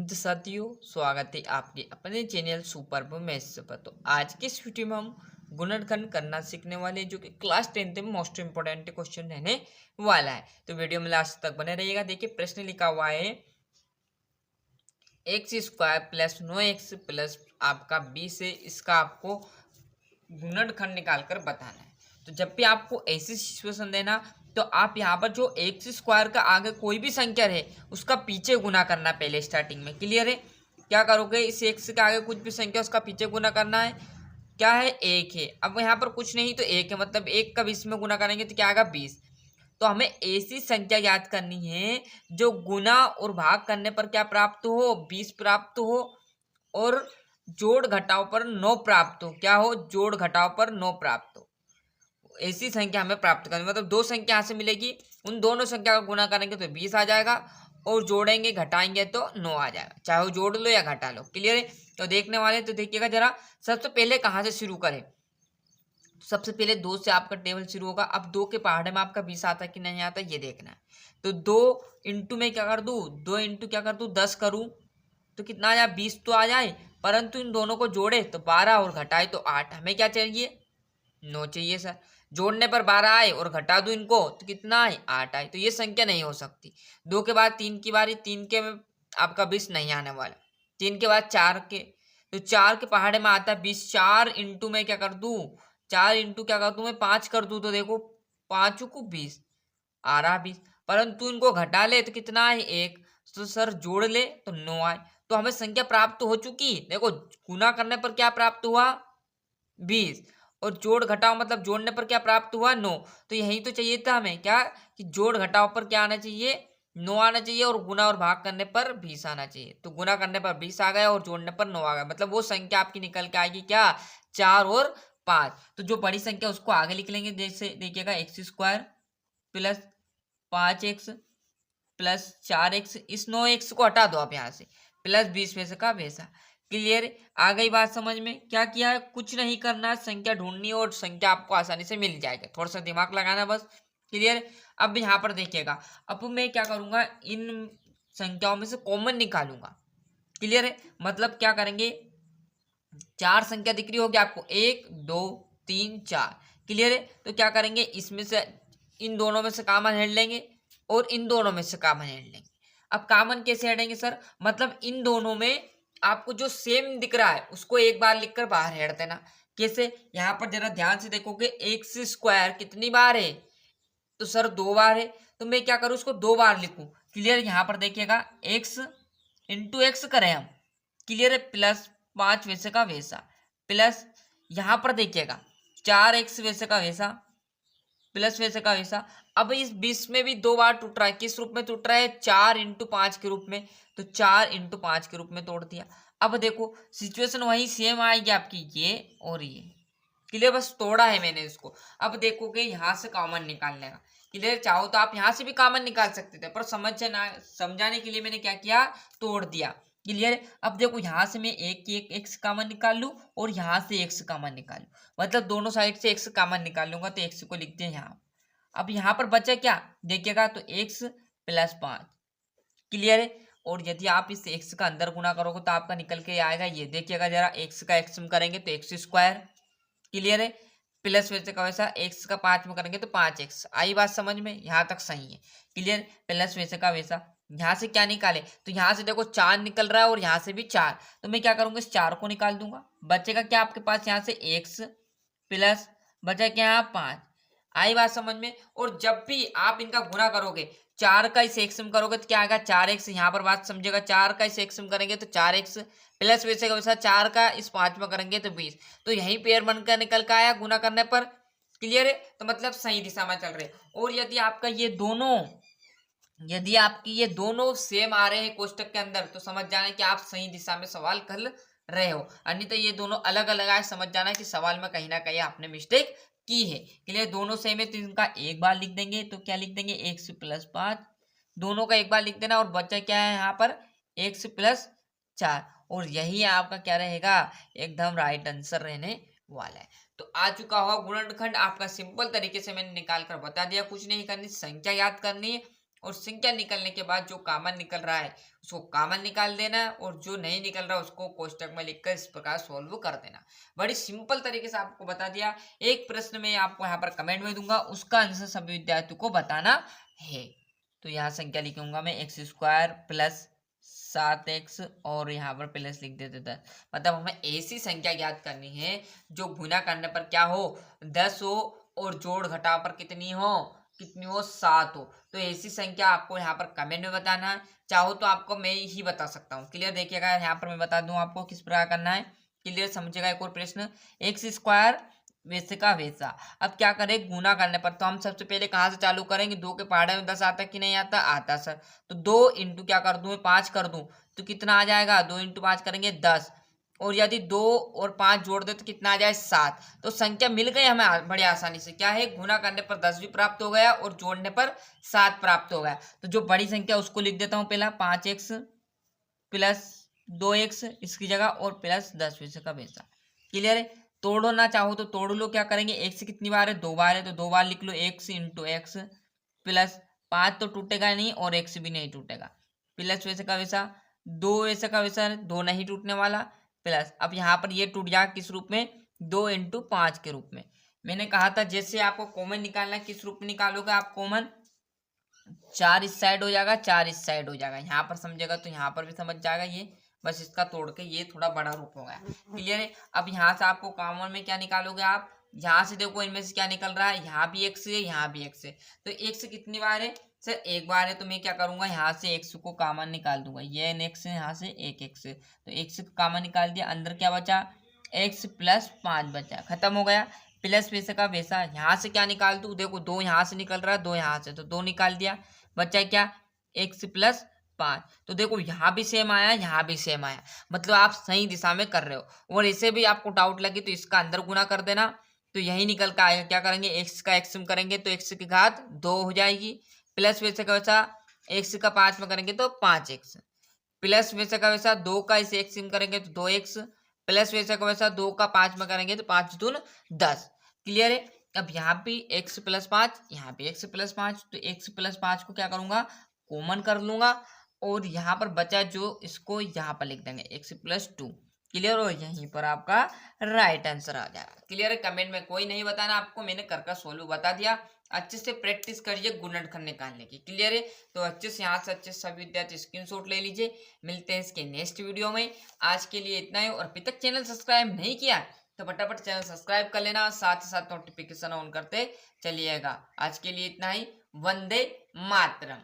तो साथियों, स्वागत है आपके अपने चैनल सुपर मैथ्स पर। तो आज के इस वीडियो में हम गुणनखंड करना सीखने वाले जो कि क्लास 10th में मोस्ट इंपोर्टेंट क्वेश्चन रहने वाला है। तो वीडियो में लास्ट तक बने रहिएगा। देखिए प्रश्न लिखा हुआ है x square plus 9x plus आपका 20 है। इसका आपको गुणनखंड निकाल कर बताना है। तो जब भी आपको ऐसी सिचुएशन देना तो आप यहाँ पर जो एक्स स्क्वायर का आगे कोई भी संख्या है उसका पीछे गुना करना पहले स्टार्टिंग में। क्लियर है? क्या करोगे, इस एक्स के आगे कुछ भी संख्या उसका पीछे गुना करना है। क्या है? एक है। अब यहाँ पर कुछ नहीं तो एक है, मतलब एक का 20 में गुना करेंगे तो क्या आएगा? 20। तो हमें ऐसी संख्या याद करनी है जो गुना और भाग करने पर क्या प्राप्त हो? 20 प्राप्त हो, और जोड़ घटाव पर 9 प्राप्त हो। क्या हो? जोड़ घटाव पर 9 प्राप्त हो। ऐसी संख्या हमें प्राप्त करनी, मतलब दो संख्या यहाँ से मिलेगी, उन दोनों संख्या का गुना करेंगे तो 20 आ जाएगा, और जोड़ेंगे घटाएंगे तो 9 आ जाएगा। चाहे वो जोड़ लो या घटा लो। क्लियर है? तो देखने वाले तो देखिएगा जरा, सबसे पहले कहाँ से शुरू करें। सबसे पहले 2 से आपका टेबल शुरू होगा। अब 2 के पहाड़े में आपका 20 आता है कि नहीं आता ये देखना है। तो 2 इंटू में क्या कर दूं, 2 इंटू क्या कर दूं, 10 करूं तो कितना आ जाए? 20 तो आ जाए, परंतु इन दोनों को जोड़े तो 12 और घटाए तो 8। हमें क्या चाहिए? 9 चाहिए सर। जोड़ने पर 12 आए और घटा दूं इनको तो कितना आए? 8 आए। तो ये संख्या नहीं हो सकती। 2 के बाद 3 की बारी, 3 के में आपका 20 नहीं आने वाला। 3 के बाद 4 के, तो 4 के पहाड़े में आता है 20। 4 इंटू में क्या कर दूं, 4 इंटू क्या कर दूं मैं, 5 कर दूं तो देखो 5 को 20 आ रहा 20, परंतु इनको घटा ले तो कितना है? 1। तो सर जोड़ ले तो 9 आए। तो हमें संख्या प्राप्त हो चुकी। देखो गुना करने पर क्या प्राप्त हुआ? 20, और जोड़ घटाव मतलब जोड़ने पर क्या प्राप्त हुआ? 9। तो यही तो चाहिए था हमें, क्या कि जोड़ घटाव पर क्या आना चाहिए? 9 आना चाहिए, और गुना और भाग करने पर 20 आना चाहिए। तो गुना करने पर 20 आ गया और जोड़ने पर 9 आ गया, मतलब वो संख्या आपकी निकल के आएगी क्या? 4 और 5। तो जो बड़ी संख्या उसको आगे लिख लेंगे। जैसे देखिएगा x square plus 5x plus 4x, इस 9x को हटा दो आप यहाँ से, प्लस 20 वैसे का वैसा। क्लियर? आ गई बात समझ में? क्या किया है? कुछ नहीं करना है, संख्या ढूंढनी है और संख्या आपको आसानी से मिल जाएगा। थोड़ा सा दिमाग लगाना बस। क्लियर? अब यहाँ पर देखिएगा, अब मैं क्या करूंगा, इन संख्याओं में से कॉमन निकालूंगा। क्लियर है? मतलब क्या करेंगे, 4 संख्या दिख रही होगी आपको, 1 2 3 4। क्लियर है? तो क्या करेंगे, इसमें से इन दोनों में से कॉमन हेड लेंगे और इन दोनों में से कॉमन हेड लेंगे। अब कॉमन कैसे हटेंगे सर, मतलब इन दोनों में आपको जो सेम दिख रहा है उसको एक बार लिखकर बाहर हेड देना। कैसे? यहाँ पर जरा ध्यान से देखोगे, एक्स स्क्वायर कितनी बार है? तो सर 2 बार है। तो मैं क्या करूँ, उसको 2 बार लिखूं। क्लियर? यहाँ पर देखिएगा एक्स इंटू एक्स करें हम। क्लियर है? प्लस 5 वैसे का वैसा, प्लस यहाँ पर देखिएगा 4x वैसे का वैसा, प्लस वैसे का वैसा। अब इस 20 में भी 2 बार टूट रहा है। किस रूप में टूट रहा है? 4 इंटू 5 के रूप में। तो 4 इंटू 5 के रूप में तोड़ दिया। अब देखो सिचुएशन वही सेम आएगी आपकी, ये और ये। क्लियर? बस तोड़ा है मैंने इसको। अब देखोगे यहाँ से कॉमन निकालने का। क्लियर? चाहो तो आप यहाँ से भी कॉमन निकाल सकते थे, पर समझाने के लिए मैंने क्या किया, तोड़ दिया। क्लियर? अब देखो यहाँ से मैं एक एक्स कॉमन निकाल लूँ और यहाँ से एक्स कॉमन निकाल लूँ, मतलब दोनों साइड से एक्स कॉमन निकाल लूंगा। तो एक्स को लिखते हैं यहाँ। अब यहाँ पर बचा क्या देखिएगा, तो एक्स प्लस 5। क्लियर है? और यदि आप इस एक्स का अंदर गुना करोगे तो आपका निकल के आएगा ये। देखिएगा जरा, एक्स का एक्स में करेंगे तो एक्स स्क्वायर। क्लियर है? प्लस वैसे का वैसा एक्स का 5 में करेंगे तो 5x। आई बात समझ में? यहाँ तक सही है। क्लियर? प्लस वैसे का वैसा। यहाँ से क्या निकाले, तो यहाँ से देखो 4 निकल रहा है और यहाँ से भी 4। तो मैं क्या करूंगा, इस 4 को निकाल दूंगा। बचेगा क्या आपके पास यहाँ से x प्लस, बचा क्या यहाँ 5। आई बात समझ में? और जब भी आप इनका गुना करोगे, 4 का इस x में करोगे तो क्या आएगा? 4x। यहाँ पर बात समझेगा, 4 का इस x में करेंगे तो 4x, प्लस वैसे का वैसा 4 का इस 5 में करेंगे तो 20। तो यही पेयर बनकर निकल का आया गुना करने पर। क्लियर है? तो मतलब सही दिशा में चल रहे। और यदि आपका ये दोनों, यदि आपकी ये दोनों सेम आ रहे हैं कोष्टक के अंदर, तो समझ जाना कि आप सही दिशा में सवाल कर रहे हो। अन्यथा ये दोनों अलग अलग आए, समझ जाना कि सवाल में कहीं ना कहीं आपने मिस्टेक की है। क्लियर? दोनों सेम है तो इनका एक बार लिख देंगे। तो क्या लिख देंगे, एक्स प्लस 5, दोनों का एक बार लिख देना। और बचा क्या है यहाँ पर, एक्स प्लस 4। और यही आपका क्या रहेगा, एकदम राइट आंसर रहने वाला है। तो आ चुका होगा गुणनखंड आपका। सिंपल तरीके से मैंने निकाल कर बता दिया। कुछ नहीं करनी, संख्या याद करनी है और संख्या निकलने के बाद जो कॉमन निकल रहा है उसको कॉमन निकाल देना है और जो नहीं निकल रहा उसको कोष्टक में लिखकर इस प्रकार सोल्व कर देना। बड़ी सिंपल तरीके से आपको बता दिया। एक प्रश्न में आपको यहाँ पर कमेंट में दूंगा, उसका आंसर सभी विद्यार्थियों को बताना है। तो यहाँ संख्या लिखूंगा मैं x² प्लस 7x और यहाँ पर प्लस लिख देते 10। मतलब हमें ऐसी संख्या ज्ञात करनी है जो गुना करने पर क्या हो, 10 हो और जोड़ घटाव पर कितनी हो 7 हो। तो ऐसी संख्या आपको यहाँ पर कमेंट में बताना है। चाहो तो आपको मैं ही बता सकता हूँ। क्लियर, देखिएगा यहाँ पर मैं बता दूं आपको किस प्रकार करना है। क्लियर, समझेगा। एक और प्रश्न, x² वैसे का वैसा। अब क्या करें गुना करने पर, तो हम सबसे पहले कहाँ से चालू करेंगे, 2 के पहाड़े में 10 आता कि नहीं आता, आता सर। तो 2 इंटू क्या कर दूं, 5 कर दूं तो कितना आ जाएगा, 2 इंटू 5 करेंगे 10। और यदि 2 और 5 जोड़ दे तो कितना आ जाए 7। तो संख्या मिल गई हमें बड़ी आसानी से। क्या है, गुना करने पर 10 भी प्राप्त हो गया और जोड़ने पर 7 प्राप्त हो गया। तो जो बड़ी संख्या उसको लिख देता हूँ पहला, 5x प्लस 2x इसकी जगह और प्लस 10 वैसे का वैसा। क्लियर है। तोड़ो ना चाहो तो तोड़ लो। क्या करेंगे, x कितनी बार है, 2 बार है तो 2 बार लिख लो, x इंटू एक्स प्लस 5 तो टूटेगा नहीं और x भी नहीं टूटेगा, प्लस वैसे का वैसा 2 वैसे का वैसा 2 नहीं टूटने वाला प्लस। अब यहाँ पर ये टूट जाएगा किस रूप में, 2 इंटू 5 के रूप में। मैंने कहा था जैसे आपको कॉमन निकालना है किस रूप में निकालोगे आप कॉमन, 4 इस साइड हो जाएगा 4 इस साइड हो जाएगा। यहाँ पर समझेगा तो यहाँ पर भी समझ जाएगा। ये बस इसका तोड़ के ये थोड़ा बड़ा रूप हो गया। क्लियर है। अब यहाँ से आपको कॉमन में क्या निकालोगे आप, यहाँ से देखो इनमें से क्या निकल रहा है, यहाँ भी x है यहाँ भी x है। तो x कितनी बार है सर, एक बार है। तो मैं क्या करूंगा, यहाँ से x को कॉमन निकाल दूंगा। ये x है, यहाँ से एक x है तो x को कॉमन निकाल दिया। अंदर क्या बचा, x प्लस 5 बचा, खत्म हो गया। प्लस वैसे का वैसा, यहाँ से क्या निकाल दूं, देखो 2 यहाँ से निकल रहा है 2 यहाँ से, तो 2 निकाल दिया, बचा क्या, x प्लस 5। तो देखो यहाँ भी सेम आया यहाँ भी सेम आया, मतलब आप सही दिशा में कर रहे हो। और इसे भी आपको डाउट लगे तो इसका अंदर गुना कर देना, तो यही निकल कर आएगा। क्या करेंगे, x का x करेंगे तो x की घात 2 हो जाएगी, प्लस वैसे का वैसा x का 5 में करेंगे तो 5x, प्लस वैसे का वैसा 2 का इसे x करेंगे तो 2x, प्लस वैसे का वैसा 2 का 5 में करेंगे तो 5 दून 10। क्लियर है। अब यहाँ भी x प्लस 5 यहाँ भी x प्लस 5, तो x प्लस 5 को क्या करूंगा, कॉमन कर लूंगा और यहाँ पर बचा जो इसको यहाँ पर लिख देंगे x प्लस 2। क्लियर हो, यहीं पर आपका राइट आंसर आ जाएगा। क्लियर है। कमेंट में कोई नहीं बताना आपको, मैंने कर सोल्व बता दिया। अच्छे से प्रैक्टिस करिए गुणनखंड निकालने की। क्लियर है। तो अच्छे से यहाँ से अच्छे सभी विद्यार्थी स्क्रीनशॉट ले लीजिए। मिलते हैं इसके नेक्स्ट वीडियो में। आज के लिए इतना ही। और अभी तक चैनल सब्सक्राइब नहीं किया तो फटाफट चैनल सब्सक्राइब कर लेना, साथ ही साथ नोटिफिकेशन ऑन करते चलिएगा। आज के लिए इतना ही। वंदे मातरम।